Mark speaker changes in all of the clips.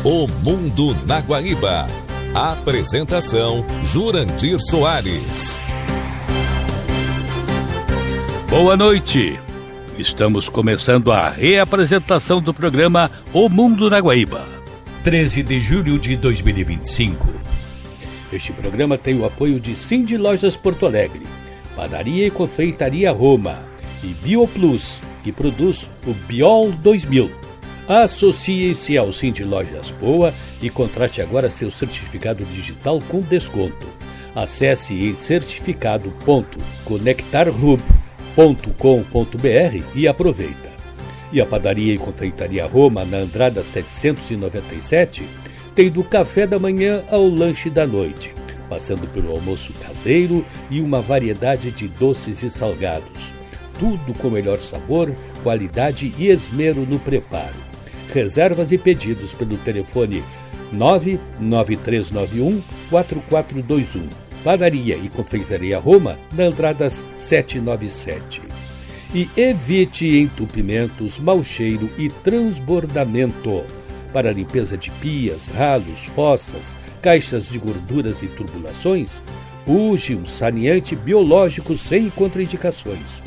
Speaker 1: O Mundo na Guaíba. Apresentação: Jurandir Soares.
Speaker 2: Boa noite. Estamos começando a reapresentação do programa O Mundo na Guaíba. 13 de julho de 2025. Este programa tem o apoio de Cindy Lojas Porto Alegre, Padaria e Confeitaria Roma e BioPlus, que produz o Biol 2000. Associe-se ao Cindy Lojas Poa e contrate agora seu certificado digital com desconto. Acesse em certificado.conectarhub.com.br e aproveita. E a Padaria e Confeitaria Roma, na Andrada 797, tem do café da manhã ao lanche da noite, passando pelo almoço caseiro e uma variedade de doces e salgados. Tudo com melhor sabor, qualidade e esmero no preparo. Reservas e pedidos pelo telefone 99391-4421. Padaria e Confeitaria Roma, na Andradas 797. E evite entupimentos, mau cheiro e transbordamento. Para limpeza de pias, ralos, fossas, caixas de gorduras e tubulações, use um saneante biológico sem contraindicações.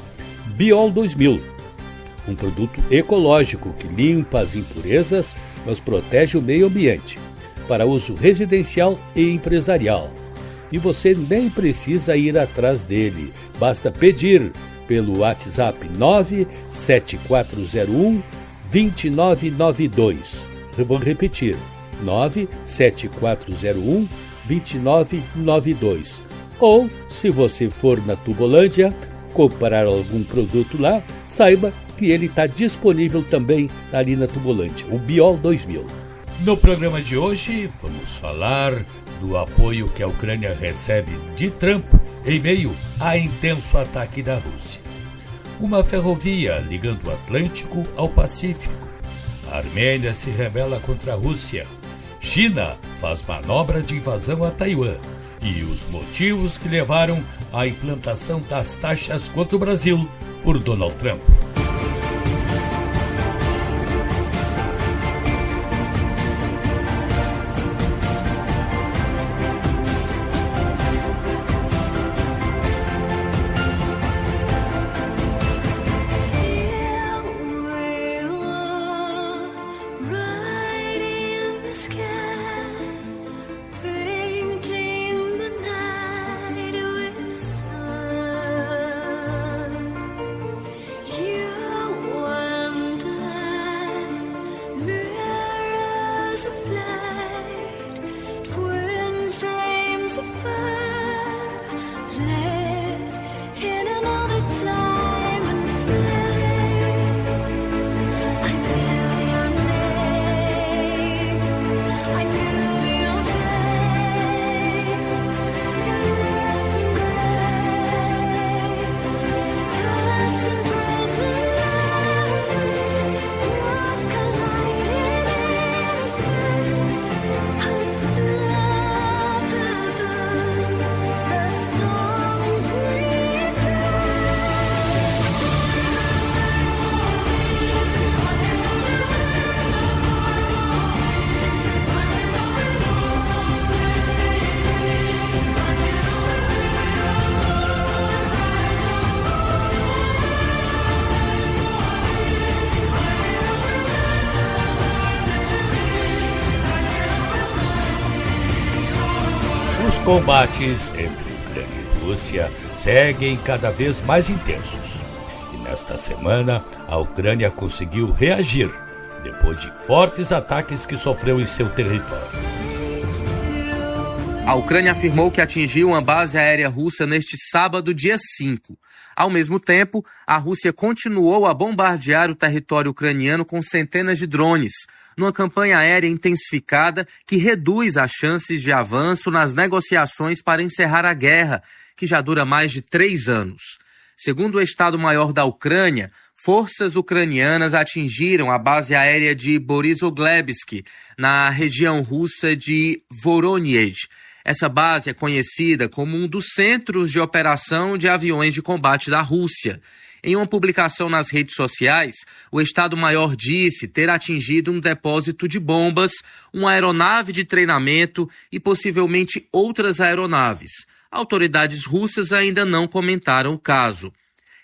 Speaker 2: Biol 2000, um produto ecológico que limpa as impurezas, mas protege o meio ambiente, para uso residencial e empresarial. E você nem precisa ir atrás dele, basta pedir pelo WhatsApp 97401-2992. Vou repetir, 97401-2992. Ou, se você for na Tubolândia, comprar algum produto lá, saiba que ele está disponível também ali na Tubolândia, o Biol 2000. No programa de hoje, vamos falar do apoio que a Ucrânia recebe de Trump em meio a intenso ataque da Rússia. Uma ferrovia ligando o Atlântico ao Pacífico. A Armênia se rebela contra a Rússia. China faz manobra de invasão a Taiwan. E os motivos que levaram à implantação das taxas contra o Brasil por Donald Trump. Os combates entre Ucrânia e Rússia seguem cada vez mais intensos. E nesta semana, a Ucrânia conseguiu reagir, depois de fortes ataques que sofreu em seu território.
Speaker 3: A Ucrânia afirmou que atingiu uma base aérea russa neste sábado, dia 5. Ao mesmo tempo, a Rússia continuou a bombardear o território ucraniano com centenas de drones, numa campanha aérea intensificada que reduz as chances de avanço nas negociações para encerrar a guerra, que já dura mais de 3 anos. Segundo o Estado-Maior da Ucrânia, forças ucranianas atingiram a base aérea de Borisovlebsk, na região russa de Voronezh. Essa base é conhecida como um dos centros de operação de aviões de combate da Rússia. Em uma publicação nas redes sociais, o Estado-Maior disse ter atingido um depósito de bombas, uma aeronave de treinamento e possivelmente outras aeronaves. Autoridades russas ainda não comentaram o caso.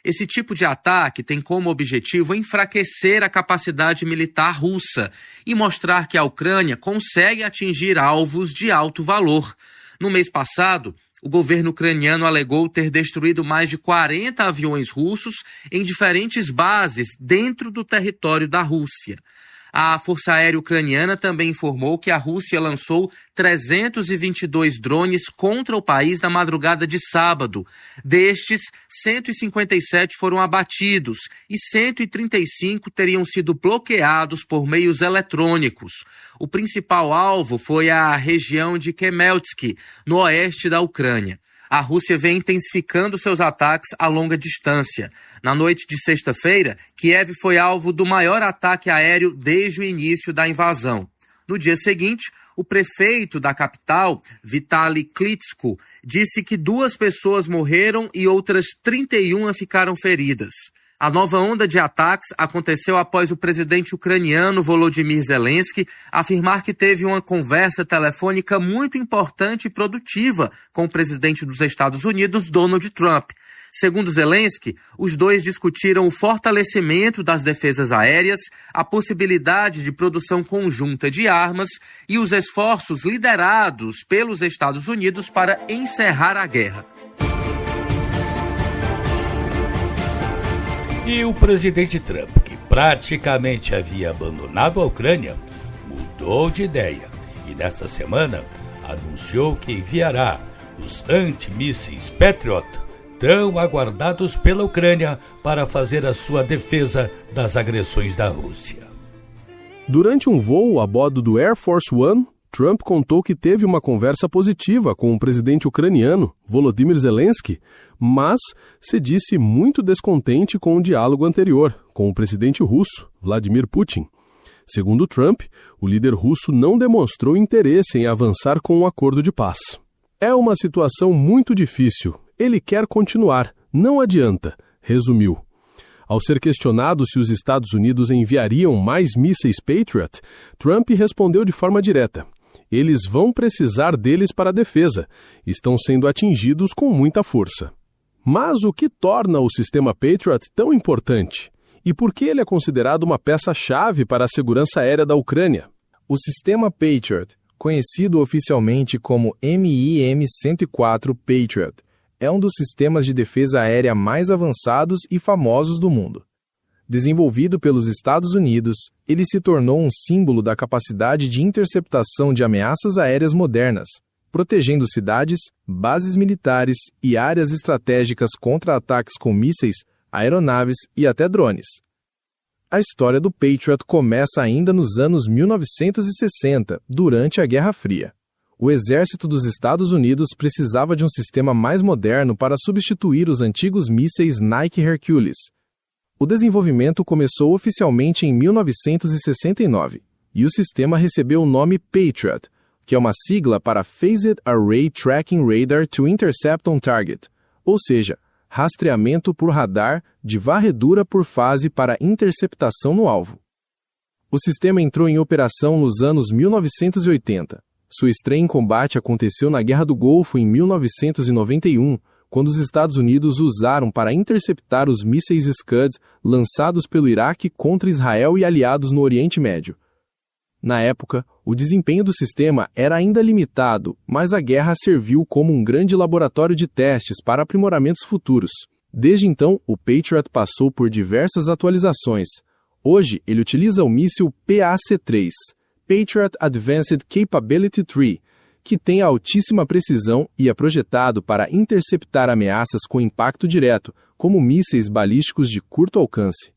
Speaker 3: Esse tipo de ataque tem como objetivo enfraquecer a capacidade militar russa e mostrar que a Ucrânia consegue atingir alvos de alto valor. No mês passado, o governo ucraniano alegou ter destruído mais de 40 aviões russos em diferentes bases dentro do território da Rússia. A Força Aérea Ucraniana também informou que a Rússia lançou 322 drones contra o país na madrugada de sábado. Destes, 157 foram abatidos e 135 teriam sido bloqueados por meios eletrônicos. O principal alvo foi a região de Kemeltsk, no oeste da Ucrânia. A Rússia vem intensificando seus ataques a longa distância. Na noite de sexta-feira, Kiev foi alvo do maior ataque aéreo desde o início da invasão. No dia seguinte, o prefeito da capital, Vitaly Klitschko, disse que 2 pessoas morreram e outras 31 ficaram feridas. A nova onda de ataques aconteceu após o presidente ucraniano Volodymyr Zelensky afirmar que teve uma conversa telefônica muito importante e produtiva com o presidente dos Estados Unidos, Donald Trump. Segundo Zelensky, os dois discutiram o fortalecimento das defesas aéreas, a possibilidade de produção conjunta de armas e os esforços liderados pelos Estados Unidos para encerrar a guerra.
Speaker 2: E o presidente Trump, que praticamente havia abandonado a Ucrânia, mudou de ideia e nesta semana anunciou que enviará os antimísseis Patriot, tão aguardados pela Ucrânia, para fazer a sua defesa das agressões da Rússia.
Speaker 4: Durante um voo a bordo do Air Force One, Trump contou que teve uma conversa positiva com o presidente ucraniano, Volodymyr Zelensky, mas se disse muito descontente com o diálogo anterior, com o presidente russo, Vladimir Putin. Segundo Trump, o líder russo não demonstrou interesse em avançar com um acordo de paz. É uma situação muito difícil. Ele quer continuar, não adianta, resumiu. Ao ser questionado se os Estados Unidos enviariam mais mísseis Patriot, Trump respondeu de forma direta: eles vão precisar deles para a defesa. Estão sendo atingidos com muita força. Mas o que torna o sistema Patriot tão importante? E por que ele é considerado uma peça-chave para a segurança aérea da Ucrânia?
Speaker 5: O sistema Patriot, conhecido oficialmente como MIM-104 Patriot, é um dos sistemas de defesa aérea mais avançados e famosos do mundo. Desenvolvido pelos Estados Unidos, ele se tornou um símbolo da capacidade de interceptação de ameaças aéreas modernas, protegendo cidades, bases militares e áreas estratégicas contra ataques com mísseis, aeronaves e até drones. A história do Patriot começa ainda nos anos 1960, durante a Guerra Fria. O exército dos Estados Unidos precisava de um sistema mais moderno para substituir os antigos mísseis Nike Hercules. O desenvolvimento começou oficialmente em 1969, e o sistema recebeu o nome Patriot, que é uma sigla para Phased Array Tracking Radar to Intercept on Target, ou seja, rastreamento por radar de varredura por fase para interceptação no alvo. O sistema entrou em operação nos anos 1980. Sua estreia em combate aconteceu na Guerra do Golfo em 1991, quando os Estados Unidos usaram para interceptar os mísseis Scud lançados pelo Iraque contra Israel e aliados no Oriente Médio. Na época, o desempenho do sistema era ainda limitado, mas a guerra serviu como um grande laboratório de testes para aprimoramentos futuros. Desde então, o Patriot passou por diversas atualizações. Hoje, ele utiliza o míssil PAC-3, Patriot Advanced Capability 3, que tem altíssima precisão e é projetado para interceptar ameaças com impacto direto, como mísseis balísticos de curto alcance.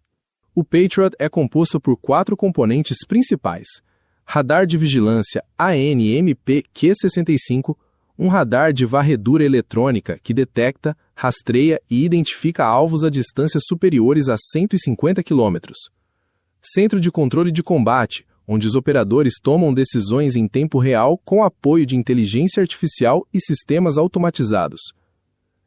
Speaker 5: O Patriot é composto por 4 componentes principais: radar de vigilância ANMP-Q65, um radar de varredura eletrônica que detecta, rastreia e identifica alvos a distâncias superiores a 150 km. Centro de controle de combate, onde os operadores tomam decisões em tempo real com apoio de inteligência artificial e sistemas automatizados.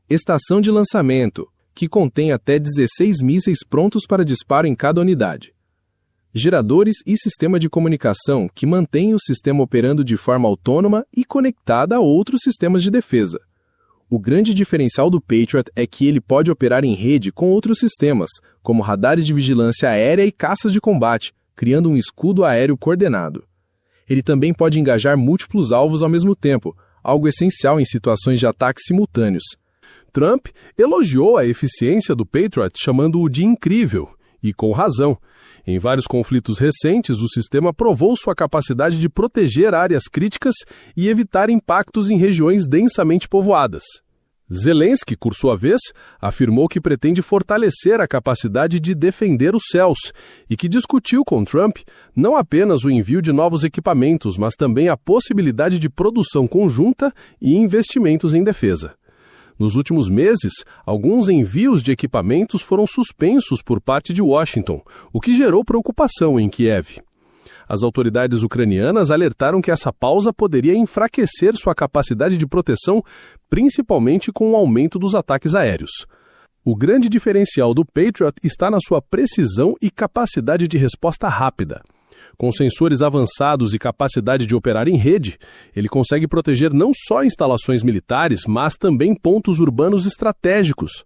Speaker 5: Estação de lançamento, que contém até 16 mísseis prontos para disparo em cada unidade. Geradores e sistema de comunicação que mantém o sistema operando de forma autônoma e conectada a outros sistemas de defesa. O grande diferencial do Patriot é que ele pode operar em rede com outros sistemas, como radares de vigilância aérea e caças de combate, criando um escudo aéreo coordenado. Ele também pode engajar múltiplos alvos ao mesmo tempo, algo essencial em situações de ataques simultâneos.
Speaker 4: Trump elogiou a eficiência do Patriot, chamando-o de incrível, e com razão. Em vários conflitos recentes, o sistema provou sua capacidade de proteger áreas críticas e evitar impactos em regiões densamente povoadas. Zelensky, por sua vez, afirmou que pretende fortalecer a capacidade de defender os céus e que discutiu com Trump não apenas o envio de novos equipamentos, mas também a possibilidade de produção conjunta e investimentos em defesa. Nos últimos meses, alguns envios de equipamentos foram suspensos por parte de Washington, o que gerou preocupação em Kiev. As autoridades ucranianas alertaram que essa pausa poderia enfraquecer sua capacidade de proteção, principalmente com o aumento dos ataques aéreos. O grande diferencial do Patriot está na sua precisão e capacidade de resposta rápida. Com sensores avançados e capacidade de operar em rede, ele consegue proteger não só instalações militares, mas também pontos urbanos estratégicos.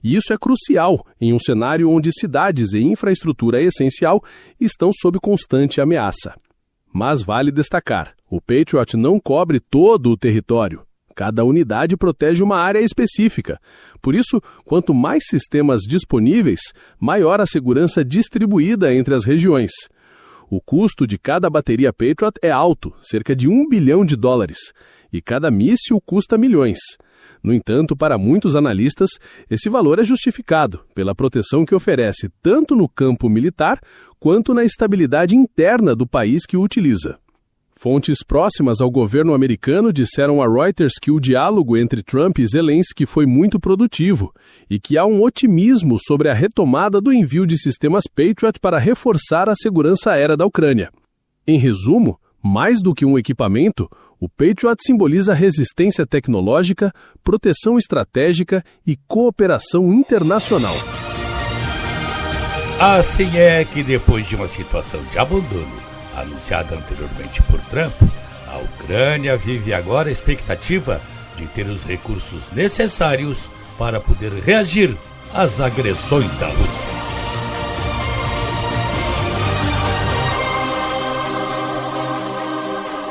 Speaker 4: E isso é crucial em um cenário onde cidades e infraestrutura essencial estão sob constante ameaça. Mas vale destacar, o Patriot não cobre todo o território. Cada unidade protege uma área específica. Por isso, quanto mais sistemas disponíveis, maior a segurança distribuída entre as regiões. O custo de cada bateria Patriot é alto, cerca de $1 bilhão, e cada míssil custa milhões. No entanto, para muitos analistas, esse valor é justificado pela proteção que oferece tanto no campo militar quanto na estabilidade interna do país que o utiliza. Fontes próximas ao governo americano disseram a Reuters que o diálogo entre Trump e Zelensky foi muito produtivo e que há um otimismo sobre a retomada do envio de sistemas Patriot para reforçar a segurança aérea da Ucrânia. Em resumo, mais do que um equipamento, o Patriot simboliza resistência tecnológica, proteção estratégica e cooperação internacional.
Speaker 2: Assim é que depois de uma situação de abandono anunciada anteriormente por Trump, a Ucrânia vive agora a expectativa de ter os recursos necessários para poder reagir às agressões da Rússia.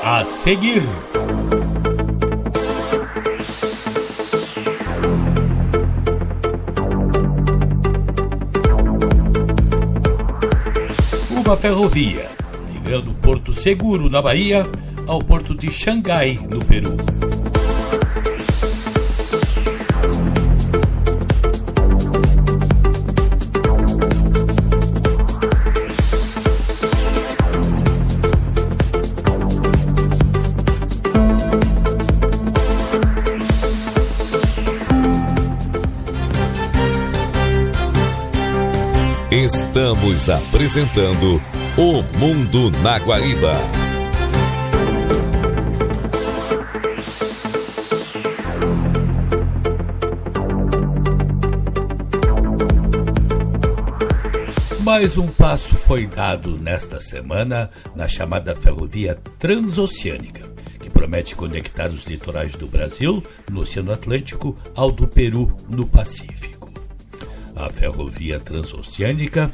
Speaker 2: A seguir, uma ferrovia ligando Porto Seguro, na Bahia, ao porto de Xangai, no Peru.
Speaker 1: Estamos apresentando O Mundo na Guaíba.
Speaker 2: Mais um passo foi dado nesta semana na chamada ferrovia transoceânica, que promete conectar os litorais do Brasil, no Oceano Atlântico, ao do Peru, no Pacífico. A ferrovia transoceânica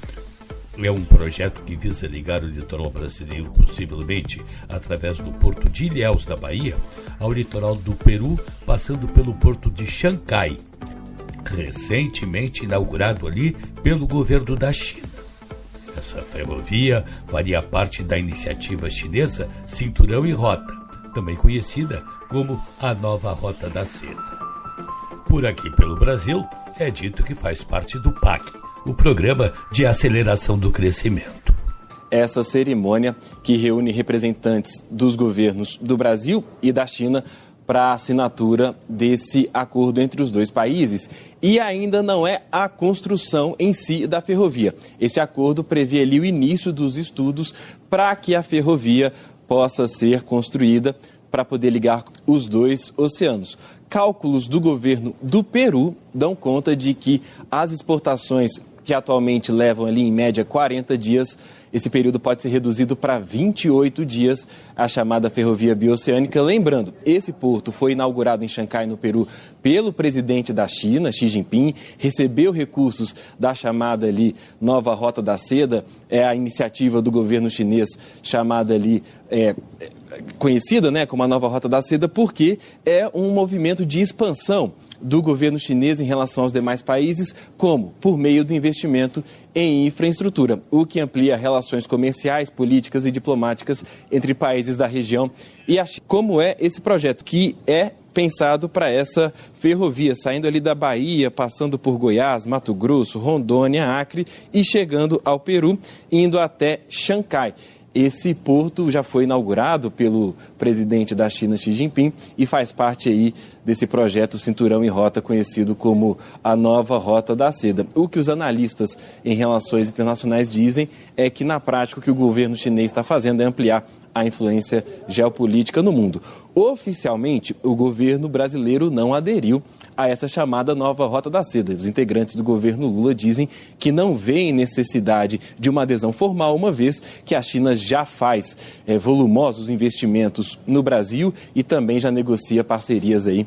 Speaker 2: é um projeto que visa ligar o litoral brasileiro, possivelmente através do porto de Ilhéus, da Bahia, ao litoral do Peru, passando pelo porto de Xangai, recentemente inaugurado ali pelo governo da China. Essa ferrovia faria parte da iniciativa chinesa Cinturão e Rota, também conhecida como a Nova Rota da Seda. Por aqui pelo Brasil, é dito que faz parte do PAC, o Programa de Aceleração do Crescimento.
Speaker 6: Essa cerimônia, que reúne representantes dos governos do Brasil e da China para a assinatura desse acordo entre os dois países. E ainda não é a construção em si da ferrovia. Esse acordo prevê ali o início dos estudos para que a ferrovia possa ser construída para poder ligar os dois oceanos. Cálculos do governo do Peru dão conta de que as exportações que atualmente levam ali em média 40 dias, esse período pode ser reduzido para 28 dias, a chamada ferrovia bioceânica. Lembrando, esse porto foi inaugurado em Xangai, no Peru, pelo presidente da China, Xi Jinping, recebeu recursos da chamada ali Nova Rota da Seda, é a iniciativa do governo chinês chamada ali, conhecida, né, como a Nova Rota da Seda, porque é um movimento de expansão do governo chinês em relação aos demais países, como por meio do investimento em infraestrutura, o que amplia relações comerciais, políticas e diplomáticas entre países da região e a China. Como é esse projeto, que é pensado para essa ferrovia, saindo ali da Bahia, passando por Goiás, Mato Grosso, Rondônia, Acre e chegando ao Peru, indo até Xangai. Esse porto já foi inaugurado pelo presidente da China, Xi Jinping, e faz parte aí desse projeto Cinturão e Rota, conhecido como a Nova Rota da Seda. O que os analistas em relações internacionais dizem é que, na prática, o que o governo chinês está fazendo é ampliar a influência geopolítica no mundo. Oficialmente, o governo brasileiro não aderiu a essa chamada Nova Rota da Seda. Os integrantes do governo Lula dizem que não veem necessidade de uma adesão formal, uma vez que a China já faz volumosos investimentos no Brasil e também já negocia parcerias aí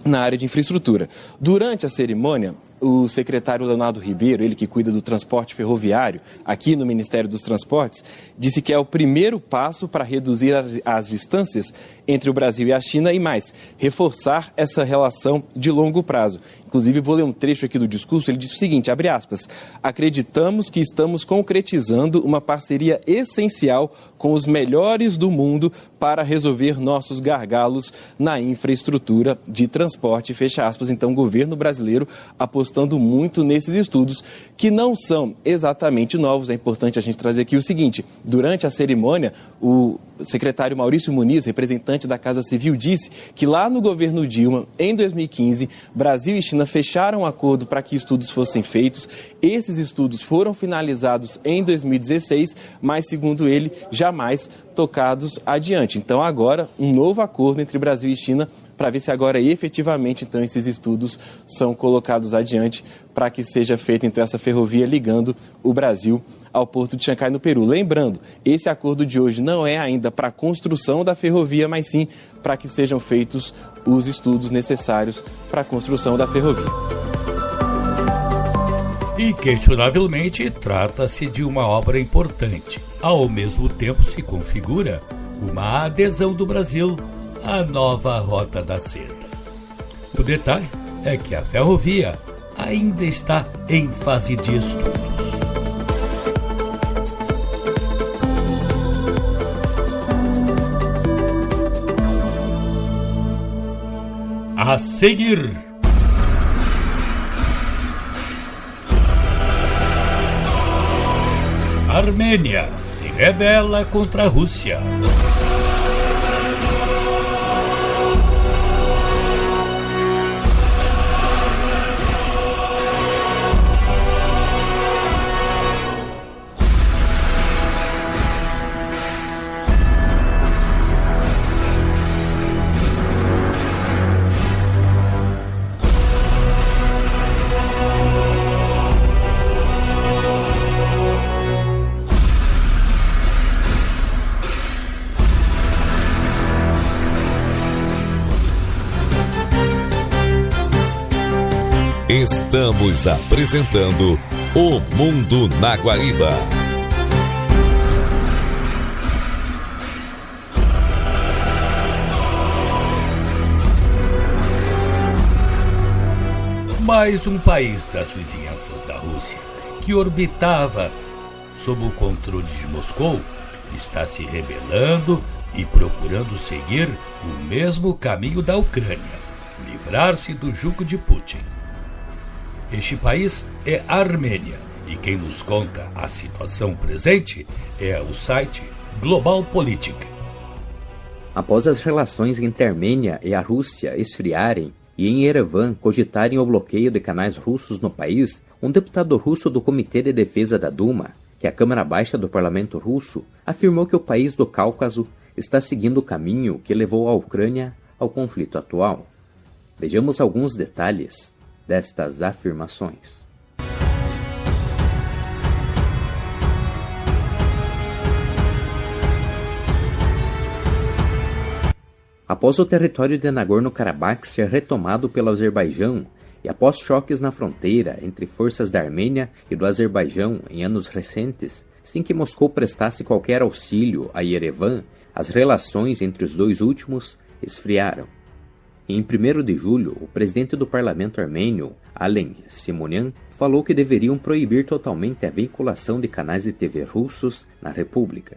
Speaker 6: na área de infraestrutura. Durante a cerimônia, o secretário Leonardo Ribeiro, ele que cuida do transporte ferroviário aqui no Ministério dos Transportes, disse que é o primeiro passo para reduzir as distâncias entre o Brasil e a China e mais, reforçar essa relação de longo prazo. Inclusive, vou ler um trecho aqui do discurso, ele disse o seguinte, abre aspas, acreditamos que estamos concretizando uma parceria essencial com os melhores do mundo para resolver nossos gargalos na infraestrutura de transporte, fecha aspas. Então, o governo brasileiro apostando muito nesses estudos, que não são exatamente novos. É importante a gente trazer aqui o seguinte, durante a cerimônia, o secretário Maurício Muniz, representante da Casa Civil, disse que lá no governo Dilma, em 2015, Brasil e China fecharam um acordo para que estudos fossem feitos. Esses estudos foram finalizados em 2016, mas, segundo ele, jamais tocados adiante. Então, agora, um novo acordo entre Brasil e China para ver se agora efetivamente então esses estudos são colocados adiante para que seja feita então essa ferrovia ligando o Brasil ao porto de Xangai, no Peru. Lembrando, esse acordo de hoje não é ainda para a construção da ferrovia, mas sim para que sejam feitos os estudos necessários para a construção da ferrovia.
Speaker 2: Inquestionavelmente, trata-se de uma obra importante. Ao mesmo tempo, se configura uma adesão do Brasil à Nova Rota da Seda. O detalhe é que a ferrovia ainda está em fase de estudos. A seguir, Armênia se rebela contra a Rússia.
Speaker 1: Estamos apresentando O Mundo na Guaíba.
Speaker 2: Mais um país das vizinhanças da Rússia, que orbitava sob o controle de Moscou, está se rebelando e procurando seguir o mesmo caminho da Ucrânia, livrar-se do jugo de Putin. Este país é a Armênia, e quem nos conta a situação presente é o site Global Politic.
Speaker 7: Após as relações entre a Armênia e a Rússia esfriarem e em Erevan cogitarem o bloqueio de canais russos no país, um deputado russo do Comitê de Defesa da Duma, que é a Câmara Baixa do Parlamento Russo, afirmou que o país do Cáucaso está seguindo o caminho que levou a Ucrânia ao conflito atual. Vejamos alguns detalhes destas afirmações. Após o território de Nagorno-Karabakh ser retomado pelo Azerbaijão e após choques na fronteira entre forças da Armênia e do Azerbaijão em anos recentes, sem que Moscou prestasse qualquer auxílio a Yerevan, as relações entre os dois últimos esfriaram. Em 1º de julho, o presidente do parlamento armênio, Alen Simonyan, falou que deveriam proibir totalmente a vinculação de canais de TV russos na República.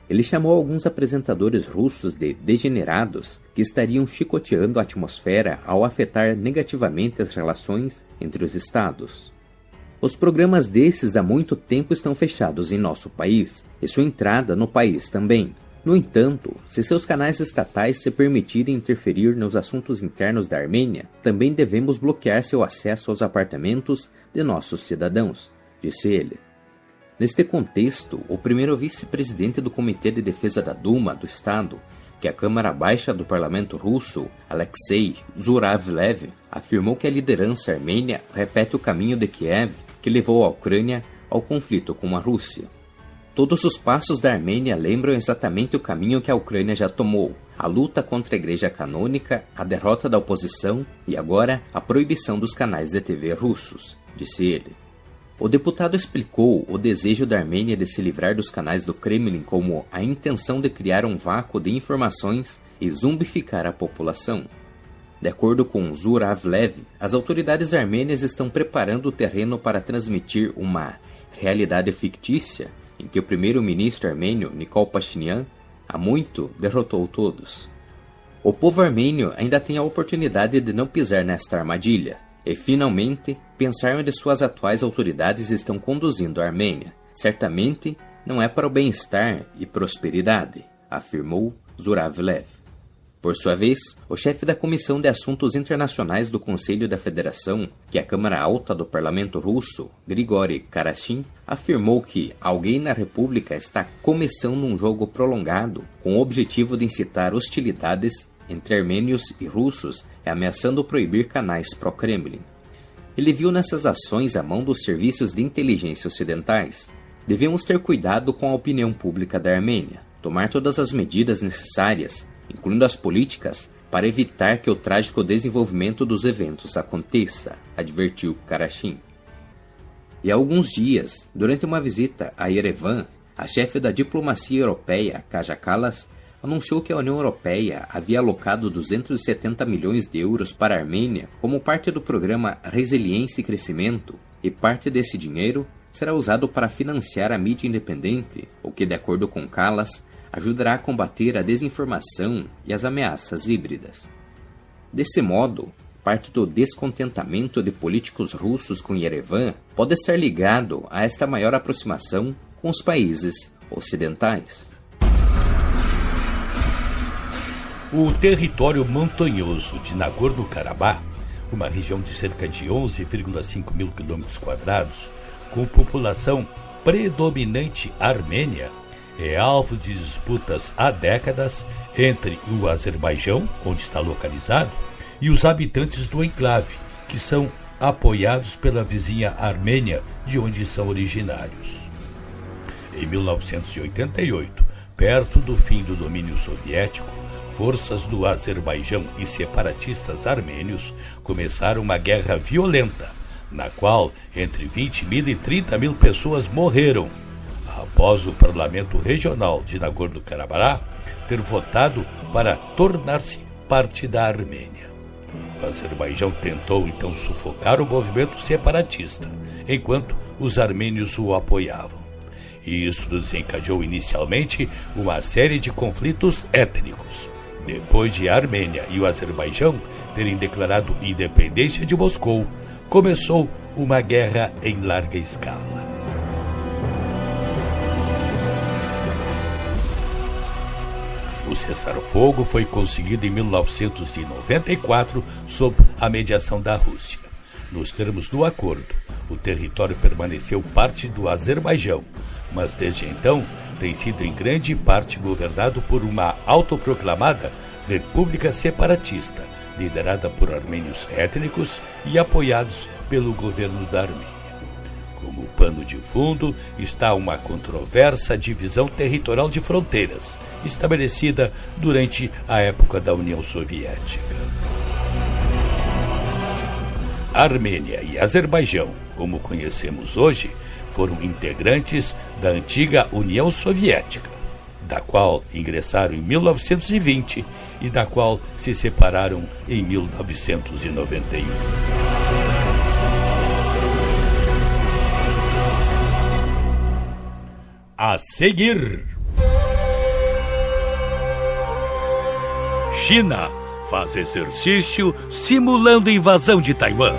Speaker 7: Ele chamou alguns apresentadores russos de degenerados que estariam chicoteando a atmosfera ao afetar negativamente as relações entre os estados. Os programas desses há muito tempo estão fechados em nosso país, e sua entrada no país também. No entanto, se seus canais estatais se permitirem interferir nos assuntos internos da Armênia, também devemos bloquear seu acesso aos apartamentos de nossos cidadãos, disse ele. Neste contexto, o primeiro vice-presidente do Comitê de Defesa da Duma do Estado, que é a Câmara Baixa do Parlamento Russo, Alexei Zuravlev, afirmou que a liderança armênia repete o caminho de Kiev que levou a Ucrânia ao conflito com a Rússia. Todos os passos da Armênia lembram exatamente o caminho que a Ucrânia já tomou: a luta contra a Igreja Canônica, a derrota da oposição e agora a proibição dos canais de TV russos, disse ele. O deputado explicou o desejo da Armênia de se livrar dos canais do Kremlin como a intenção de criar um vácuo de informações e zumbificar a população. De acordo com Zuravlev, as autoridades armênias estão preparando o terreno para transmitir uma realidade fictícia em que o primeiro-ministro armênio, Nikol Pashinyan, há muito derrotou todos. O povo armênio ainda tem a oportunidade de não pisar nesta armadilha e, finalmente, pensar onde suas atuais autoridades estão conduzindo a Armênia. Certamente não é para o bem-estar e prosperidade, afirmou Zuravlev. Por sua vez, o chefe da Comissão de Assuntos Internacionais do Conselho da Federação, que é a Câmara Alta do Parlamento Russo, Grigori Karashin, afirmou que alguém na República está começando um jogo prolongado com o objetivo de incitar hostilidades entre armênios e russos e ameaçando proibir canais pró-Kremlin. Ele viu nessas ações a mão dos serviços de inteligência ocidentais. Devemos ter cuidado com a opinião pública da Armênia, tomar todas as medidas necessárias, incluindo as políticas, para evitar que o trágico desenvolvimento dos eventos aconteça, advertiu Karashin. E há alguns dias, durante uma visita a Yerevan, a chefe da diplomacia europeia, Kaja Kallas, anunciou que a União Europeia havia alocado 270 milhões de euros para a Armênia como parte do programa Resiliência e Crescimento, e parte desse dinheiro será usado para financiar a mídia independente, o que, de acordo com Kallas, ajudará a combater a desinformação e as ameaças híbridas. Desse modo, parte do descontentamento de políticos russos com Yerevan pode estar ligado a esta maior aproximação com os países ocidentais.
Speaker 2: O território montanhoso de Nagorno-Karabakh, uma região de cerca de 11,5 mil quilômetros quadrados, com população predominante armênia, é alvo de disputas há décadas entre o Azerbaijão, onde está localizado, e os habitantes do enclave, que são apoiados pela vizinha Armênia, de onde são originários. Em 1988, perto do fim do domínio soviético, forças do Azerbaijão e separatistas armênios começaram uma guerra violenta, na qual entre 20 mil e 30 mil pessoas morreram, após o Parlamento Regional de Nagorno-Karabakh ter votado para tornar-se parte da Armênia. O Azerbaijão tentou então sufocar o movimento separatista, enquanto os armênios o apoiavam. E isso desencadeou inicialmente uma série de conflitos étnicos. Depois de a Armênia e o Azerbaijão terem declarado independência de Moscou, começou uma guerra em larga escala. O cessar-fogo foi conseguido em 1994 sob a mediação da Rússia. Nos termos do acordo, o território permaneceu parte do Azerbaijão, mas desde então tem sido em grande parte governado por uma autoproclamada república separatista, liderada por armênios étnicos e apoiados pelo governo da Armênia. Como pano de fundo está uma controversa divisão territorial de fronteiras, estabelecida durante a época da União Soviética. Armênia e Azerbaijão, como conhecemos hoje, foram integrantes da antiga União Soviética, da qual ingressaram em 1920 e da qual se separaram em 1991. A seguir, China faz exercício simulando invasão de Taiwan.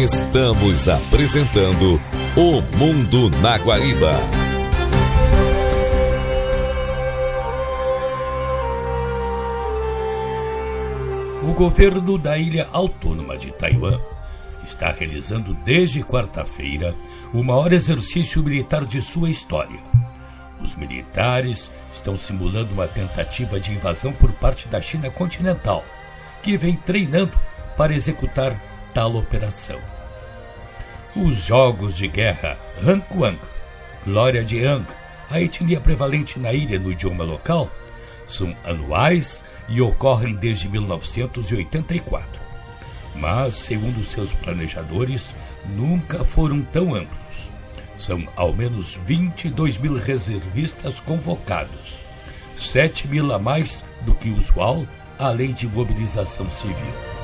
Speaker 1: Estamos apresentando O Mundo na Guaíba.
Speaker 2: O governo da Ilha Autônoma de Taiwan está realizando desde quarta-feira o maior exercício militar de sua história. Os militares estão simulando uma tentativa de invasão por parte da China continental, que vem treinando para executar tal operação. Os jogos de guerra Hankuang, Glória de Ang, a etnia prevalente na ilha no idioma local, são anuais e ocorrem desde 1984. Mas, segundo seus planejadores, nunca foram tão amplos. São ao menos 22 mil reservistas convocados, 7 mil a mais do que o usual, além de mobilização civil.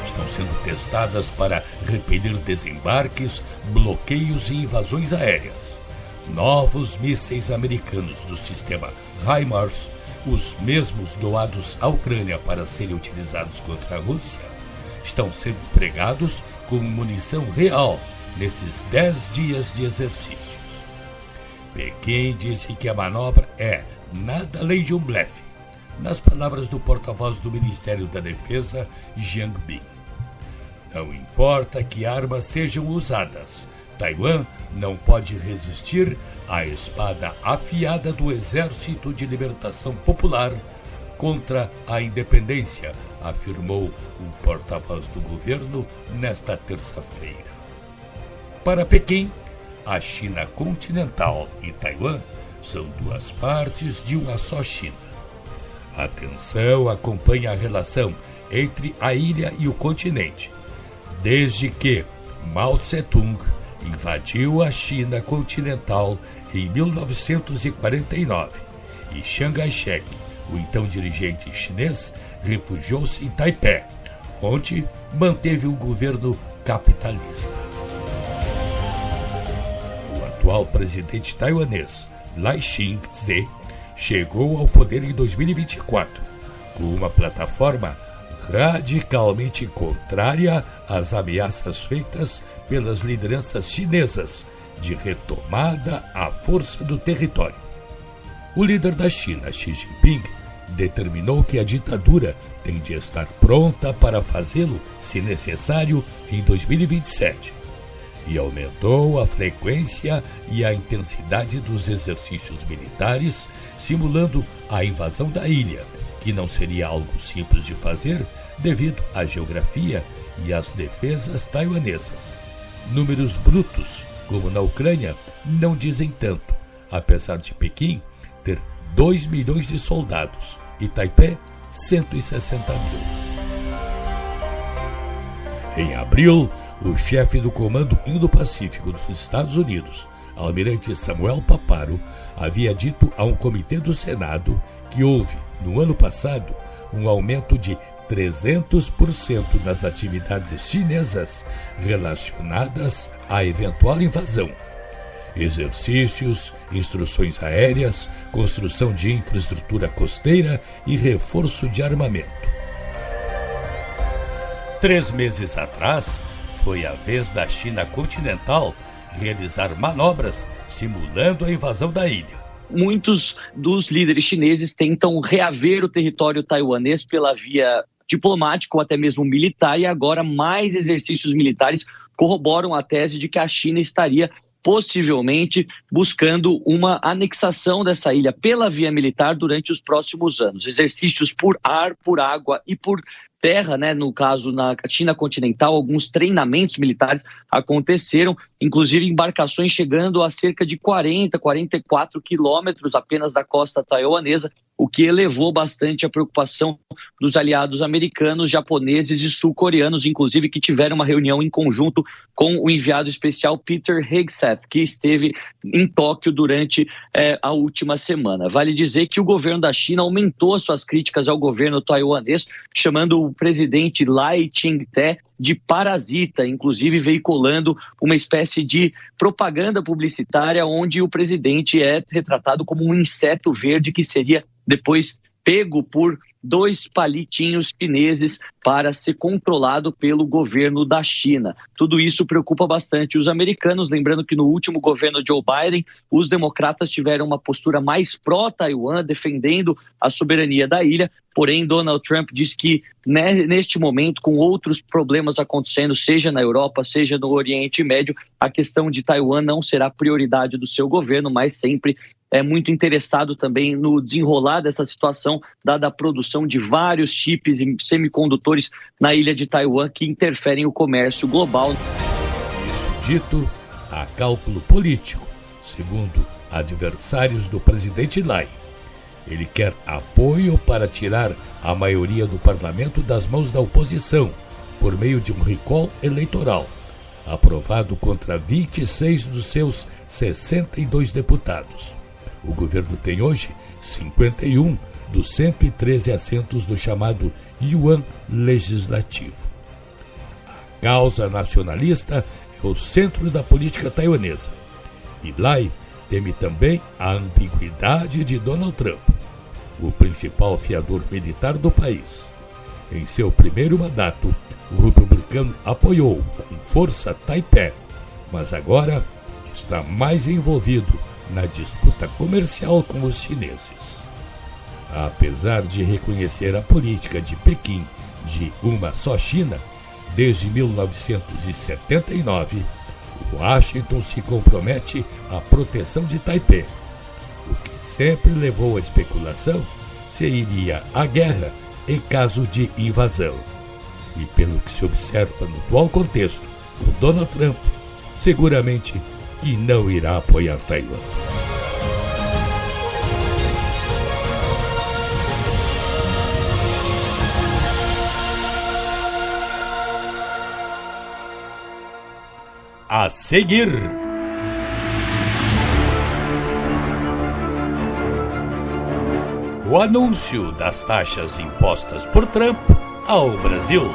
Speaker 2: Estão sendo testadas para repelir desembarques, bloqueios e invasões aéreas. Novos mísseis americanos do sistema HIMARS, os mesmos doados à Ucrânia para serem utilizados contra a Rússia, estão sendo empregados como munição real nesses 10 dias de exercícios. Pequim disse que a manobra é nada além de um blefe, nas palavras do porta-voz do Ministério da Defesa, Jiang Bin. Não importa que armas sejam usadas, Taiwan não pode resistir à espada afiada do Exército de Libertação Popular contra a independência, afirmou o porta-voz do governo nesta terça-feira. Para Pequim, a China continental e Taiwan são duas partes de uma só China. A atenção acompanha a relação entre a ilha e o continente, desde que Mao Tse-tung invadiu a China continental em 1949 e Chiang Kai-shek, o então dirigente chinês, refugiou-se em Taipei, onde manteve um governo capitalista. O atual presidente taiwanês, Lai Ching-te, chegou ao poder em 2024 com uma plataforma radicalmente contrária às ameaças feitas pelas lideranças chinesas de retomada à força do território. O líder da China, Xi Jinping, determinou que a ditadura tem de estar pronta para fazê-lo, se necessário, em 2027, e aumentou a frequência e a intensidade dos exercícios militares, simulando a invasão da ilha, que não seria algo simples de fazer devido à geografia e às defesas taiwanesas. Números brutos, como na Ucrânia, não dizem tanto, apesar de Pequim ter 2 milhões de soldados e Taipei 160 mil. Em abril, o chefe do Comando Indo-Pacífico dos Estados Unidos, almirante Samuel Paparo, havia dito a um comitê do Senado que houve, no ano passado, um aumento de 300% nas atividades chinesas relacionadas à eventual invasão. Exercícios, instruções aéreas, construção de infraestrutura costeira e reforço de armamento. 3 meses atrás, foi a vez da China continental realizar manobras simulando a invasão da ilha.
Speaker 8: Muitos dos líderes chineses tentam reaver o território taiwanês pela via diplomática ou até mesmo militar, e agora mais exercícios militares corroboram a tese de que a China estaria possivelmente buscando uma anexação dessa ilha pela via militar durante os próximos anos. Exercícios por ar, por água e por terra, no caso na China continental, alguns treinamentos militares aconteceram, inclusive embarcações chegando a cerca de 44 quilômetros apenas da costa taiwanesa, o que elevou bastante a preocupação dos aliados americanos, japoneses e sul-coreanos, inclusive, que tiveram uma reunião em conjunto com o enviado especial Peter Hegseth, que esteve em Tóquio durante a última semana. Vale dizer que o governo da China aumentou suas críticas ao governo taiwanês, chamando o presidente Lai Ching-te de parasita, inclusive veiculando uma espécie de propaganda publicitária onde o presidente é retratado como um inseto verde que seria depois pego por 2 palitinhos chineses para ser controlado pelo governo da China. Tudo isso preocupa bastante os americanos, lembrando que no último governo Joe Biden, os democratas tiveram uma postura mais pró-Taiwan, defendendo a soberania da ilha, porém Donald Trump diz que neste momento, com outros problemas acontecendo, seja na Europa, seja no Oriente Médio, a questão de Taiwan não será prioridade do seu governo, mas sempre é muito interessado também no desenrolar dessa situação, dada a produção de vários chips e semicondutores na ilha de Taiwan que interferem no comércio global.
Speaker 2: Isso dito, há cálculo político, segundo adversários do presidente Lai. Ele quer apoio para tirar a maioria do parlamento das mãos da oposição, por meio de um recall eleitoral, aprovado contra 26 dos seus 62 deputados. O governo tem hoje 51 dos 113 assentos do chamado Yuan Legislativo. A causa nacionalista é o centro da política taiwanesa. E Lai teme também a ambiguidade de Donald Trump, o principal fiador militar do país. Em seu primeiro mandato, o republicano apoiou com força Taipei, mas agora está mais envolvido na disputa comercial com os chineses. Apesar de reconhecer a política de Pequim de uma só China, desde 1979, Washington se compromete à proteção de Taipei, o que sempre levou à especulação se iria à guerra em caso de invasão. E pelo que se observa no atual contexto, com Donald Trump, seguramente que não irá apoiar Taiwan. A seguir, o anúncio das taxas impostas por Trump ao Brasil.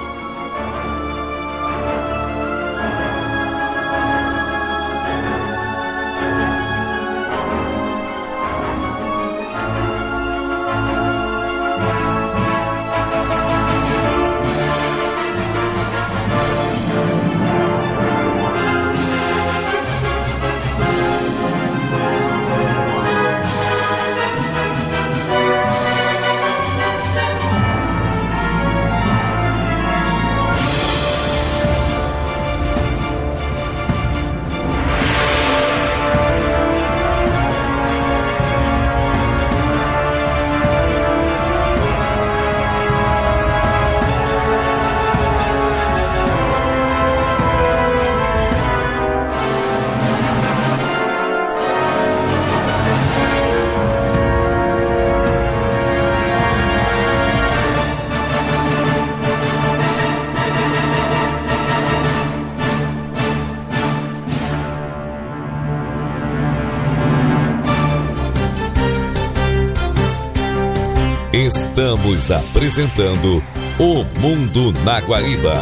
Speaker 1: Estamos apresentando O Mundo na Guaíba.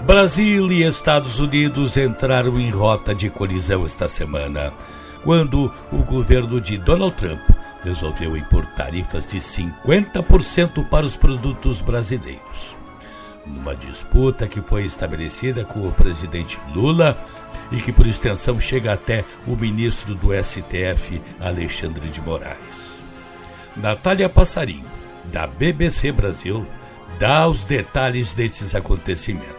Speaker 2: Brasil e Estados Unidos entraram em rota de colisão esta semana, quando o governo de Donald Trump resolveu impor tarifas de 50% para os produtos brasileiros. Numa disputa que foi estabelecida com o presidente Lula e que, por extensão, chega até o ministro do STF, Alexandre de Moraes. Natália Passarinho, da BBC Brasil, dá os detalhes desses acontecimentos.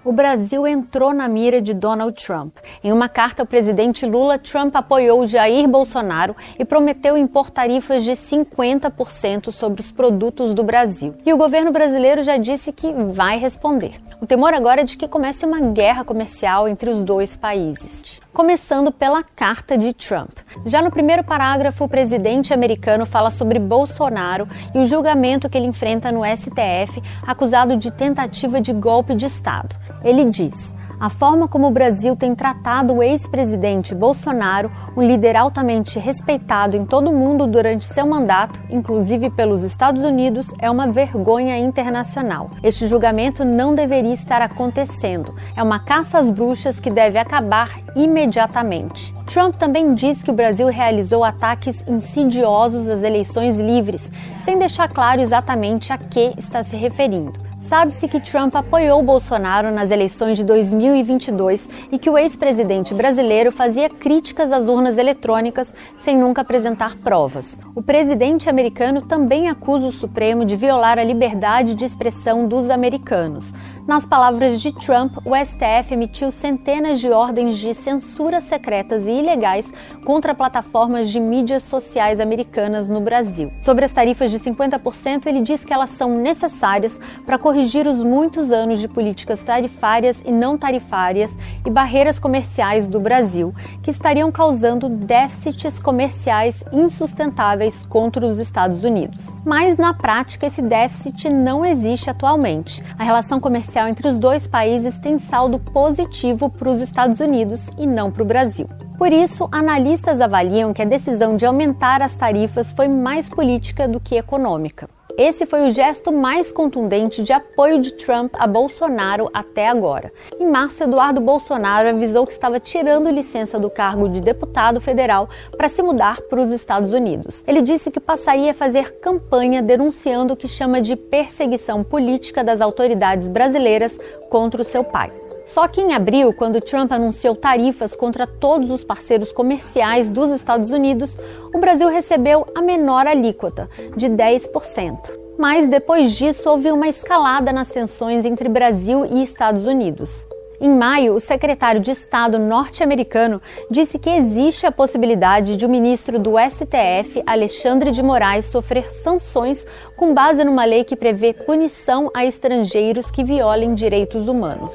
Speaker 9: O Brasil entrou na mira de Donald Trump. Em uma carta ao presidente Lula, Trump apoiou Jair Bolsonaro e prometeu impor tarifas de 50% sobre os produtos do Brasil. E o governo brasileiro já disse que vai responder. O temor agora é de que comece uma guerra comercial entre os dois países. Começando pela carta de Trump. Já no primeiro parágrafo, o presidente americano fala sobre Bolsonaro e o julgamento que ele enfrenta no STF, acusado de tentativa de golpe de Estado. Ele diz, A forma como o Brasil tem tratado o ex-presidente Bolsonaro, um líder altamente respeitado em todo o mundo durante seu mandato, inclusive pelos Estados Unidos, é uma vergonha internacional. Este julgamento não deveria estar acontecendo. É uma caça às bruxas que deve acabar imediatamente. Trump também diz que o Brasil realizou ataques insidiosos às eleições livres, sem deixar claro exatamente a que está se referindo. Sabe-se que Trump apoiou Bolsonaro nas eleições de 2022 e que o ex-presidente brasileiro fazia críticas às urnas eletrônicas sem nunca apresentar provas. O presidente americano também acusa o Supremo de violar a liberdade de expressão dos americanos. Nas palavras de Trump, o STF emitiu centenas de ordens de censura secretas e ilegais contra plataformas de mídias sociais americanas no Brasil. Sobre as tarifas de 50%, ele diz que elas são necessárias para corrigir os muitos anos de políticas tarifárias e não tarifárias e barreiras comerciais do Brasil, que estariam causando déficits comerciais insustentáveis contra os Estados Unidos. Mas, na prática, esse déficit não existe atualmente. A relação comercial entre os dois países tem saldo positivo para os Estados Unidos e não para o Brasil. Por isso, analistas avaliam que a decisão de aumentar as tarifas foi mais política do que econômica. Esse foi o gesto mais contundente de apoio de Trump a Bolsonaro até agora. Em março, Eduardo Bolsonaro avisou que estava tirando licença do cargo de deputado federal para se mudar para os Estados Unidos. Ele disse que passaria a fazer campanha denunciando o que chama de perseguição política das autoridades brasileiras contra o seu pai. Só que em abril, quando Trump anunciou tarifas contra todos os parceiros comerciais dos Estados Unidos, o Brasil recebeu a menor alíquota, de 10%. Mas depois disso houve uma escalada nas tensões entre Brasil e Estados Unidos. Em maio, o secretário de Estado norte-americano disse que existe a possibilidade de o ministro do STF, Alexandre de Moraes, sofrer sanções com base numa lei que prevê punição a estrangeiros que violem direitos humanos.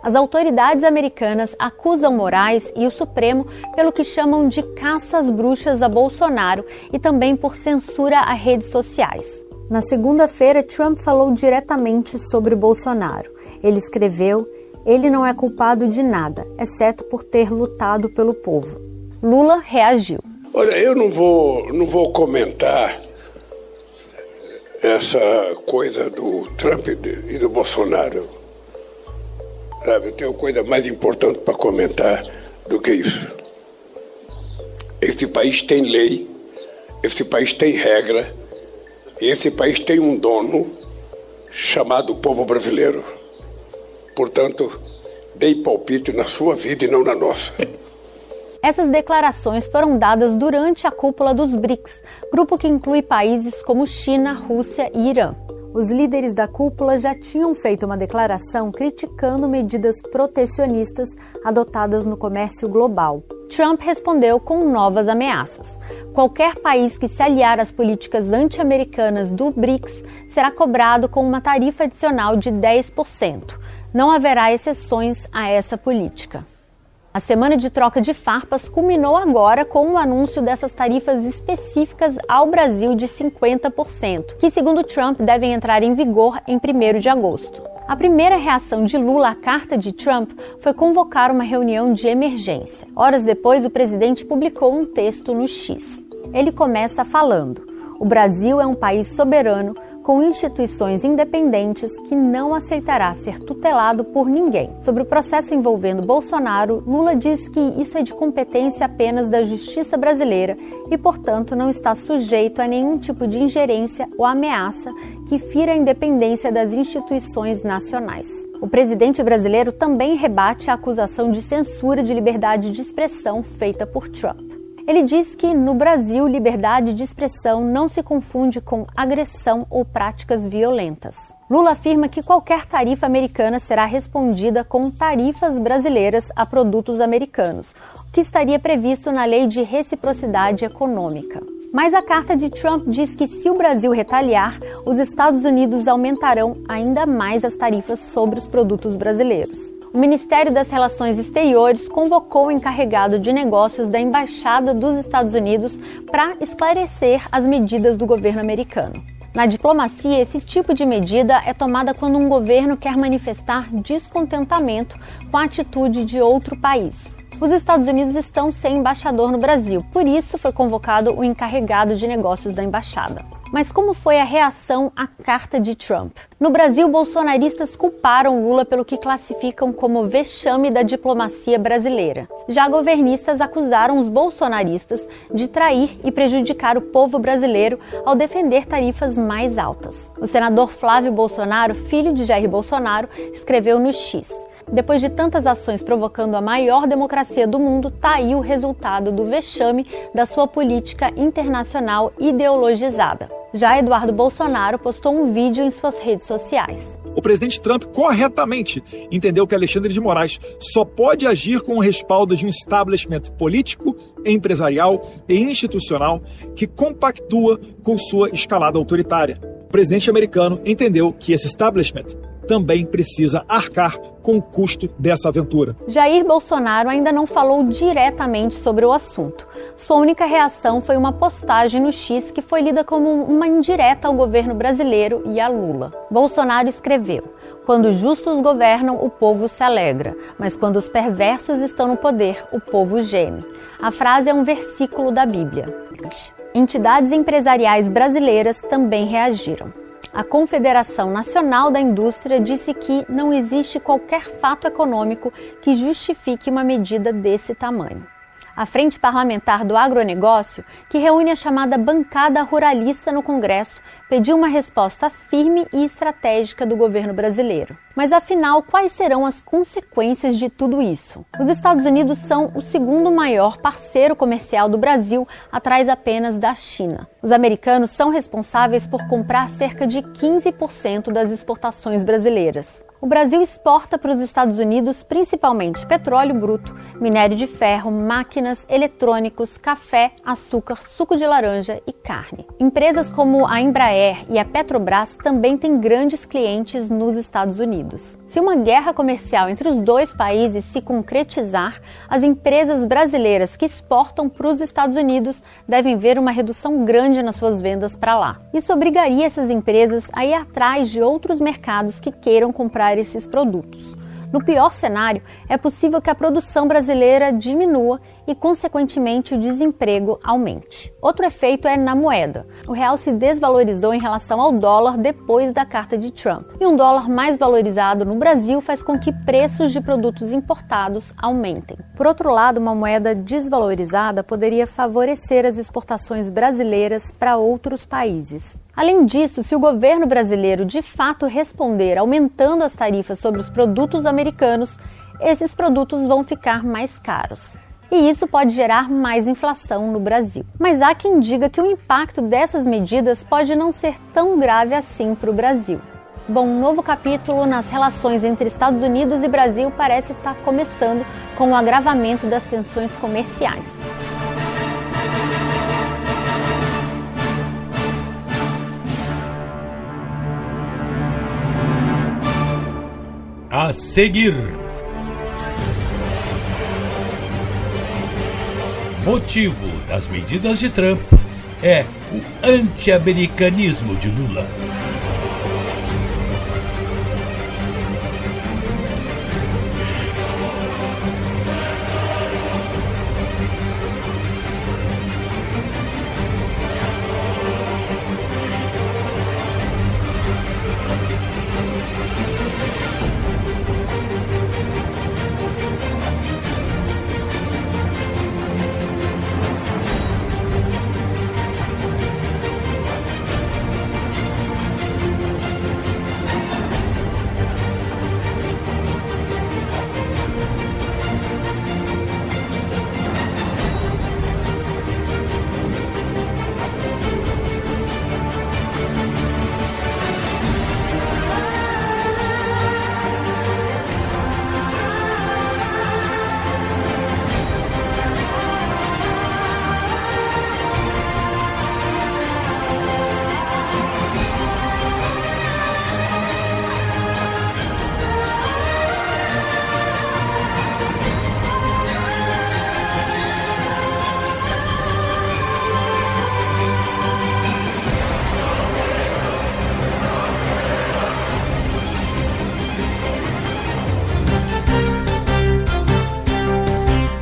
Speaker 9: As autoridades americanas acusam Moraes e o Supremo pelo que chamam de caça às bruxas a Bolsonaro e também por censura a redes sociais. Na segunda-feira, Trump falou diretamente sobre Bolsonaro. Ele escreveu: "Ele não é culpado de nada, exceto por ter lutado pelo povo." Lula reagiu.
Speaker 10: Olha, eu não vou comentar essa coisa do Trump e do Bolsonaro. Sabe, eu tenho coisa mais importante para comentar do que isso. Esse país tem lei, esse país tem regra, e esse país tem um dono chamado povo brasileiro. Portanto, dei palpite na sua vida e não na nossa.
Speaker 9: Essas declarações foram dadas durante a cúpula dos BRICS, grupo que inclui países como China, Rússia e Irã. Os líderes da cúpula já tinham feito uma declaração criticando medidas protecionistas adotadas no comércio global. Trump respondeu com novas ameaças. Qualquer país que se aliar às políticas anti-americanas do BRICS será cobrado com uma tarifa adicional de 10%. Não haverá exceções a essa política. A semana de troca de farpas culminou agora com o anúncio dessas tarifas específicas ao Brasil de 50%, que, segundo Trump, devem entrar em vigor em 1º de agosto. A primeira reação de Lula à carta de Trump foi convocar uma reunião de emergência. Horas depois, o presidente publicou um texto no X. Ele começa falando: "O Brasil é um país soberano, com instituições independentes que não aceitará ser tutelado por ninguém." Sobre o processo envolvendo Bolsonaro, Lula diz que isso é de competência apenas da justiça brasileira e, portanto, não está sujeito a nenhum tipo de ingerência ou ameaça que fira a independência das instituições nacionais. O presidente brasileiro também rebate a acusação de censura de liberdade de expressão feita por Trump. Ele diz que, no Brasil, liberdade de expressão não se confunde com agressão ou práticas violentas. Lula afirma que qualquer tarifa americana será respondida com tarifas brasileiras a produtos americanos, o que estaria previsto na Lei de Reciprocidade Econômica. Mas a carta de Trump diz que, se o Brasil retaliar, os Estados Unidos aumentarão ainda mais as tarifas sobre os produtos brasileiros. O Ministério das Relações Exteriores convocou o encarregado de negócios da Embaixada dos Estados Unidos para esclarecer as medidas do governo americano. Na diplomacia, esse tipo de medida é tomada quando um governo quer manifestar descontentamento com a atitude de outro país. Os Estados Unidos estão sem embaixador no Brasil, por isso foi convocado o encarregado de negócios da embaixada. Mas como foi a reação à carta de Trump? No Brasil, bolsonaristas culparam Lula pelo que classificam como vexame da diplomacia brasileira. Já governistas acusaram os bolsonaristas de trair e prejudicar o povo brasileiro ao defender tarifas mais altas. O senador Flávio Bolsonaro, filho de Jair Bolsonaro, escreveu no X: depois de tantas ações provocando a maior democracia do mundo, tá aí o resultado do vexame da sua política internacional ideologizada. Já Eduardo Bolsonaro postou um vídeo em suas redes sociais.
Speaker 11: O presidente Trump corretamente entendeu que Alexandre de Moraes só pode agir com o respaldo de um establishment político, empresarial e institucional que compactua com sua escalada autoritária. O presidente americano entendeu que esse establishment também precisa arcar com o custo dessa aventura.
Speaker 9: Jair Bolsonaro ainda não falou diretamente sobre o assunto. Sua única reação foi uma postagem no X que foi lida como uma indireta ao governo brasileiro e a Lula. Bolsonaro escreveu: quando justos governam, o povo se alegra, mas quando os perversos estão no poder, o povo geme. A frase é um versículo da Bíblia. Entidades empresariais brasileiras também reagiram. A Confederação Nacional da Indústria disse que não existe qualquer fato econômico que justifique uma medida desse tamanho. A Frente Parlamentar do Agronegócio, que reúne a chamada bancada ruralista no Congresso, pediu uma resposta firme e estratégica do governo brasileiro. Mas afinal, quais serão as consequências de tudo isso? Os Estados Unidos são o segundo maior parceiro comercial do Brasil, atrás apenas da China. Os americanos são responsáveis por comprar cerca de 15% das exportações brasileiras. O Brasil exporta para os Estados Unidos principalmente petróleo bruto, minério de ferro, máquinas, eletrônicos, café, açúcar, suco de laranja e carne. Empresas como a Embraer e a Petrobras também têm grandes clientes nos Estados Unidos. Se uma guerra comercial entre os dois países se concretizar, as empresas brasileiras que exportam para os Estados Unidos devem ver uma redução grande nas suas vendas para lá. Isso obrigaria essas empresas a ir atrás de outros mercados que queiram comprar esses produtos. No pior cenário, é possível que a produção brasileira diminua e, consequentemente, o desemprego aumente. Outro efeito é na moeda. O real se desvalorizou em relação ao dólar depois da carta de Trump. E um dólar mais valorizado no Brasil faz com que preços de produtos importados aumentem. Por outro lado, uma moeda desvalorizada poderia favorecer as exportações brasileiras para outros países. Além disso, se o governo brasileiro de fato responder aumentando as tarifas sobre os produtos americanos, esses produtos vão ficar mais caros. E isso pode gerar mais inflação no Brasil. Mas há quem diga que o impacto dessas medidas pode não ser tão grave assim para o Brasil. Bom, um novo capítulo nas relações entre Estados Unidos e Brasil parece estar começando com o agravamento das tensões comerciais.
Speaker 2: A seguir, motivo das medidas de Trump é o anti-americanismo de Lula.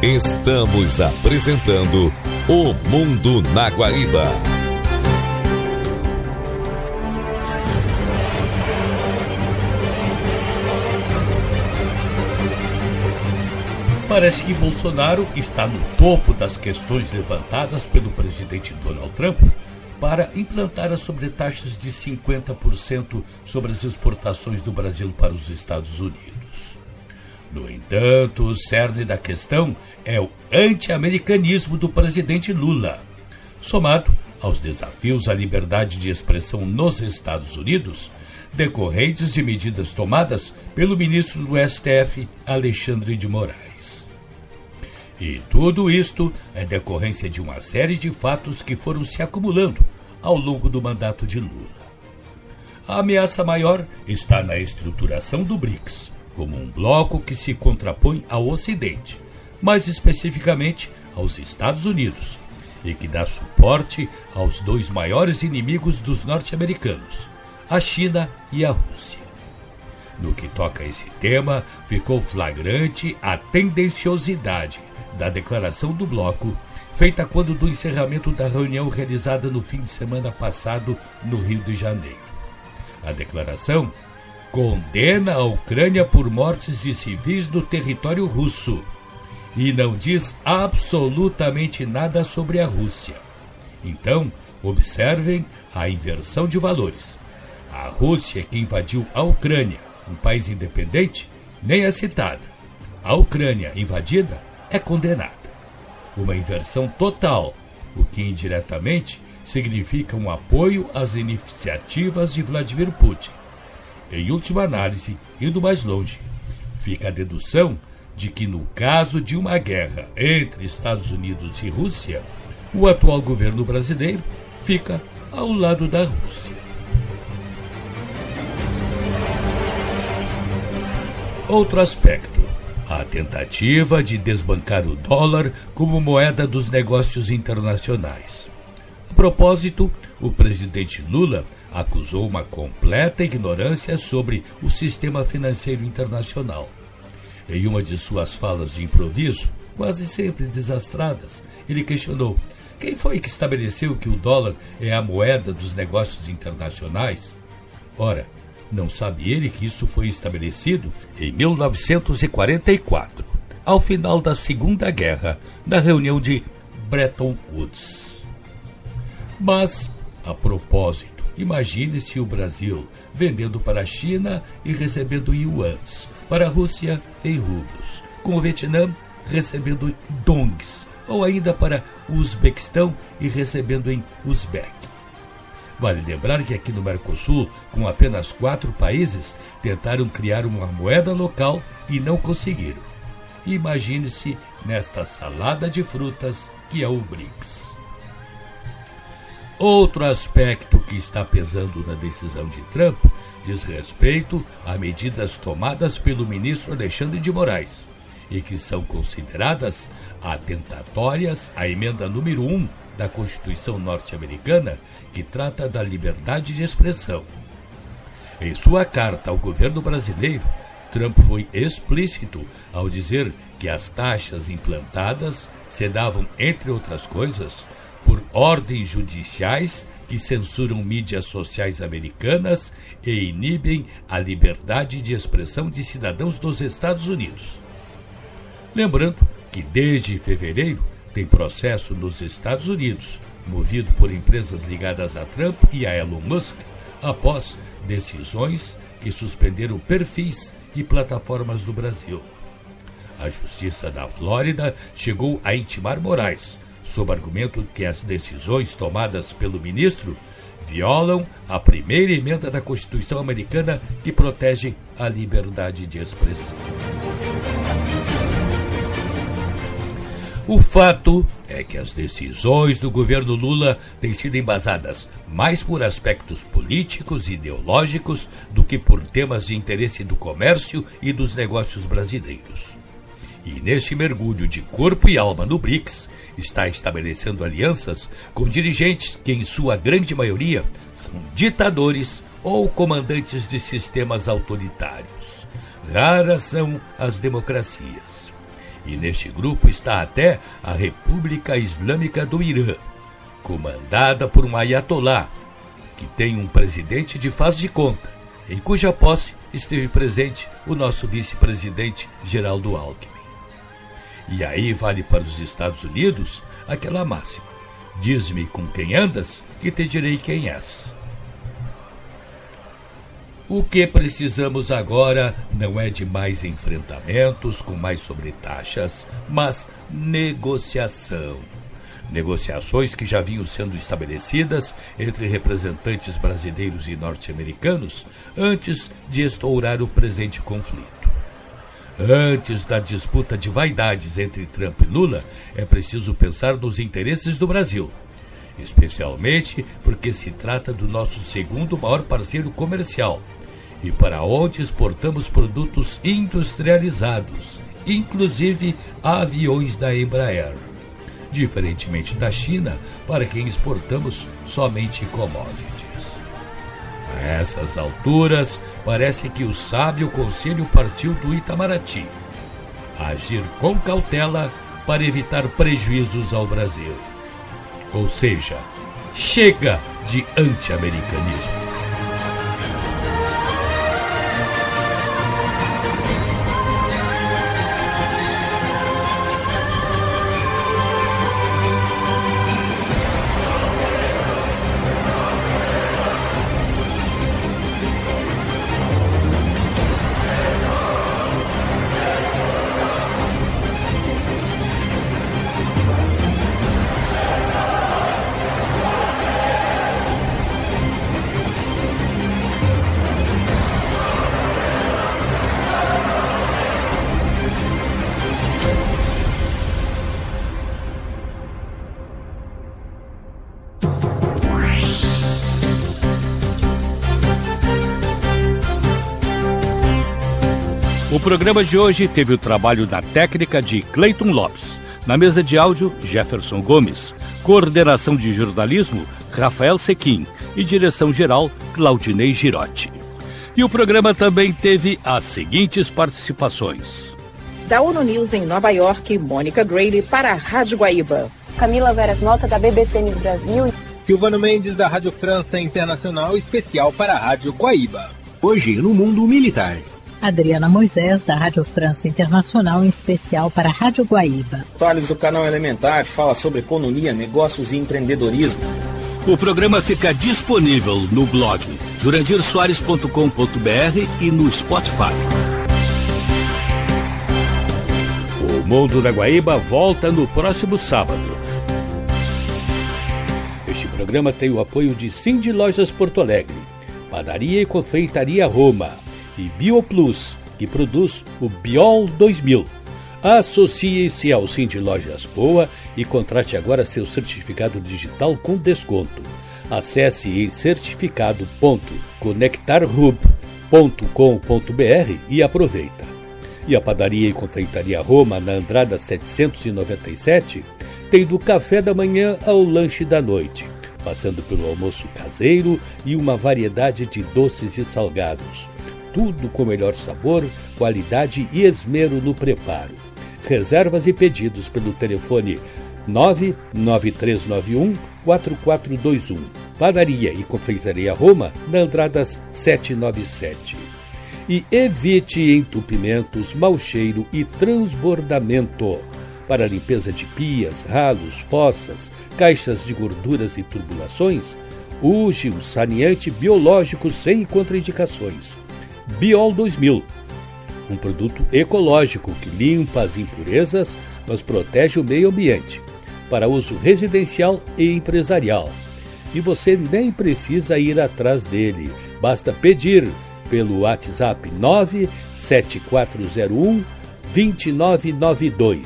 Speaker 1: Estamos apresentando O Mundo na Guaíba.
Speaker 2: Parece que Bolsonaro está no topo das questões levantadas pelo presidente Donald Trump para implantar as sobretaxas de 50% sobre as exportações do Brasil para os Estados Unidos. No entanto, o cerne da questão é o anti-americanismo do presidente Lula, somado aos desafios à liberdade de expressão nos Estados Unidos, decorrentes de medidas tomadas pelo ministro do STF, Alexandre de Moraes. E tudo isto é decorrência de uma série de fatos que foram se acumulando ao longo do mandato de Lula. A ameaça maior está na estruturação do BRICS, como um bloco que se contrapõe ao Ocidente, mais especificamente aos Estados Unidos, e que dá suporte aos dois maiores inimigos dos norte-americanos, a China e a Rússia. No que toca a esse tema, ficou flagrante a tendenciosidade da declaração do bloco, feita quando do encerramento da reunião realizada no fim de semana passado no Rio de Janeiro. A declaração condena a Ucrânia por mortes de civis no território russo e não diz absolutamente nada sobre a Rússia. Então, observem a inversão de valores. A Rússia, que invadiu a Ucrânia, um país independente, nem é citada. A Ucrânia invadida é condenada. Uma inversão total, o que indiretamente significa um apoio às iniciativas de Vladimir Putin. Em última análise, indo mais longe, fica a dedução de que no caso de uma guerra entre Estados Unidos e Rússia, o atual governo brasileiro fica ao lado da Rússia. Outro aspecto, a tentativa de desbancar o dólar como moeda dos negócios internacionais. A propósito, o presidente Lula acusou uma completa ignorância sobre o sistema financeiro internacional. Em uma de suas falas de improviso, quase sempre desastradas, ele questionou: quem foi que estabeleceu que o dólar é a moeda dos negócios internacionais? Ora, não sabe ele que isso foi estabelecido em 1944, ao final da Segunda Guerra, na reunião de Bretton Woods. Mas, a propósito, imagine-se o Brasil vendendo para a China e recebendo yuans, para a Rússia em rublos, com o Vietnã recebendo dongs, ou ainda para o Uzbequistão e recebendo em uzbek. Vale lembrar que aqui no Mercosul, com apenas 4 países, tentaram criar uma moeda local e não conseguiram. Imagine-se nesta salada de frutas que é o BRICS. Outro aspecto que está pesando na decisão de Trump diz respeito a medidas tomadas pelo ministro Alexandre de Moraes e que são consideradas atentatórias à emenda número 1 da Constituição norte-americana, que trata da liberdade de expressão. Em sua carta ao governo brasileiro, Trump foi explícito ao dizer que as taxas implantadas se davam, entre outras coisas, por ordens judiciais que censuram mídias sociais americanas e inibem a liberdade de expressão de cidadãos dos Estados Unidos. Lembrando que desde fevereiro tem processo nos Estados Unidos, movido por empresas ligadas a Trump e a Elon Musk, após decisões que suspenderam perfis e plataformas do Brasil. A Justiça da Flórida chegou a intimar Moraes, sob argumento que as decisões tomadas pelo ministro violam a primeira emenda da Constituição americana que protege a liberdade de expressão. O fato é que as decisões do governo Lula têm sido embasadas mais por aspectos políticos e ideológicos do que por temas de interesse do comércio e dos negócios brasileiros. E neste mergulho de corpo e alma no BRICS, está estabelecendo alianças com dirigentes que, em sua grande maioria, são ditadores ou comandantes de sistemas autoritários. Raras são as democracias. E neste grupo está até a República Islâmica do Irã, comandada por um ayatolá, que tem um presidente de faz de conta, em cuja posse esteve presente o nosso vice-presidente Geraldo Alckmin. E aí vale para os Estados Unidos aquela máxima: diz-me com quem andas e te direi quem és. O que precisamos agora não é de mais enfrentamentos com mais sobretaxas, mas negociação. Negociações que já vinham sendo estabelecidas entre representantes brasileiros e norte-americanos antes de estourar o presente conflito. Antes da disputa de vaidades entre Trump e Lula, é preciso pensar nos interesses do Brasil, especialmente porque se trata do nosso segundo maior parceiro comercial e para onde exportamos produtos industrializados, inclusive aviões da Embraer. Diferentemente da China, para quem exportamos somente commodities. A essas alturas, parece que o sábio conselho partiu do Itamaraty: agir com cautela para evitar prejuízos ao Brasil. Ou seja, chega de anti-americanismo. O programa de hoje teve o trabalho da técnica de Cleiton Lopes. Na mesa de áudio, Jefferson Gomes. Coordenação de jornalismo, Rafael Sequim. E direção-geral, Claudinei Girotti. E o programa também teve as seguintes participações.
Speaker 12: Da ONU News em Nova York, Mônica Grady para a Rádio Guaíba.
Speaker 13: Camila Veras Mota, da BBC News Brasil.
Speaker 14: Silvano Mendes, da Rádio França Internacional, especial para a Rádio Guaíba.
Speaker 15: Hoje no Mundo Militar.
Speaker 16: Adriana Moisés, da Rádio França Internacional, em especial para a Rádio Guaíba.
Speaker 17: Thales, do canal Elementar, fala sobre economia, negócios e empreendedorismo.
Speaker 2: O programa fica disponível no blog jurandirsoares.com.br e no Spotify. O Mundo da Guaíba volta no próximo sábado. Este programa tem o apoio de Cindy Lojas Porto Alegre, Padaria e Confeitaria Roma e BioPlus, que produz o Biol 2000. Associe-se ao Cindy Lojas Poa e contrate agora seu certificado digital com desconto. Acesse em certificado.conectarhub.com.br e aproveita. E a Padaria e Confeitaria Roma, na Andrada 797, tem do café da manhã ao lanche da noite, passando pelo almoço caseiro e uma variedade de doces e salgados. Tudo com melhor sabor, qualidade e esmero no preparo. Reservas e pedidos pelo telefone 99391-4421. Padaria e Confeitaria Roma, na Andradas 797. E evite entupimentos, mau cheiro e transbordamento. Para limpeza de pias, ralos, fossas, caixas de gorduras e tubulações, use um saneante biológico sem contraindicações. Biol 2000, um produto ecológico que limpa as impurezas, mas protege o meio ambiente, para uso residencial e empresarial. E você nem precisa ir atrás dele, basta pedir pelo WhatsApp 97401-2992.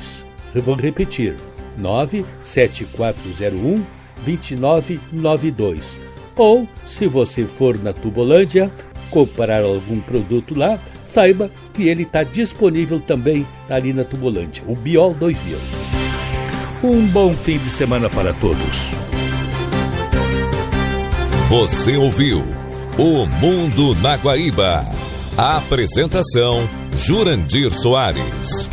Speaker 2: Eu vou repetir, 97401-2992. Ou, se você for na Tubolândia, comprar algum produto lá, saiba que ele está disponível também ali na Tubolândia, o Biol 2000. Um bom fim de semana para todos.
Speaker 1: Você ouviu O Mundo na Guaíba. A apresentação, Jurandir Soares.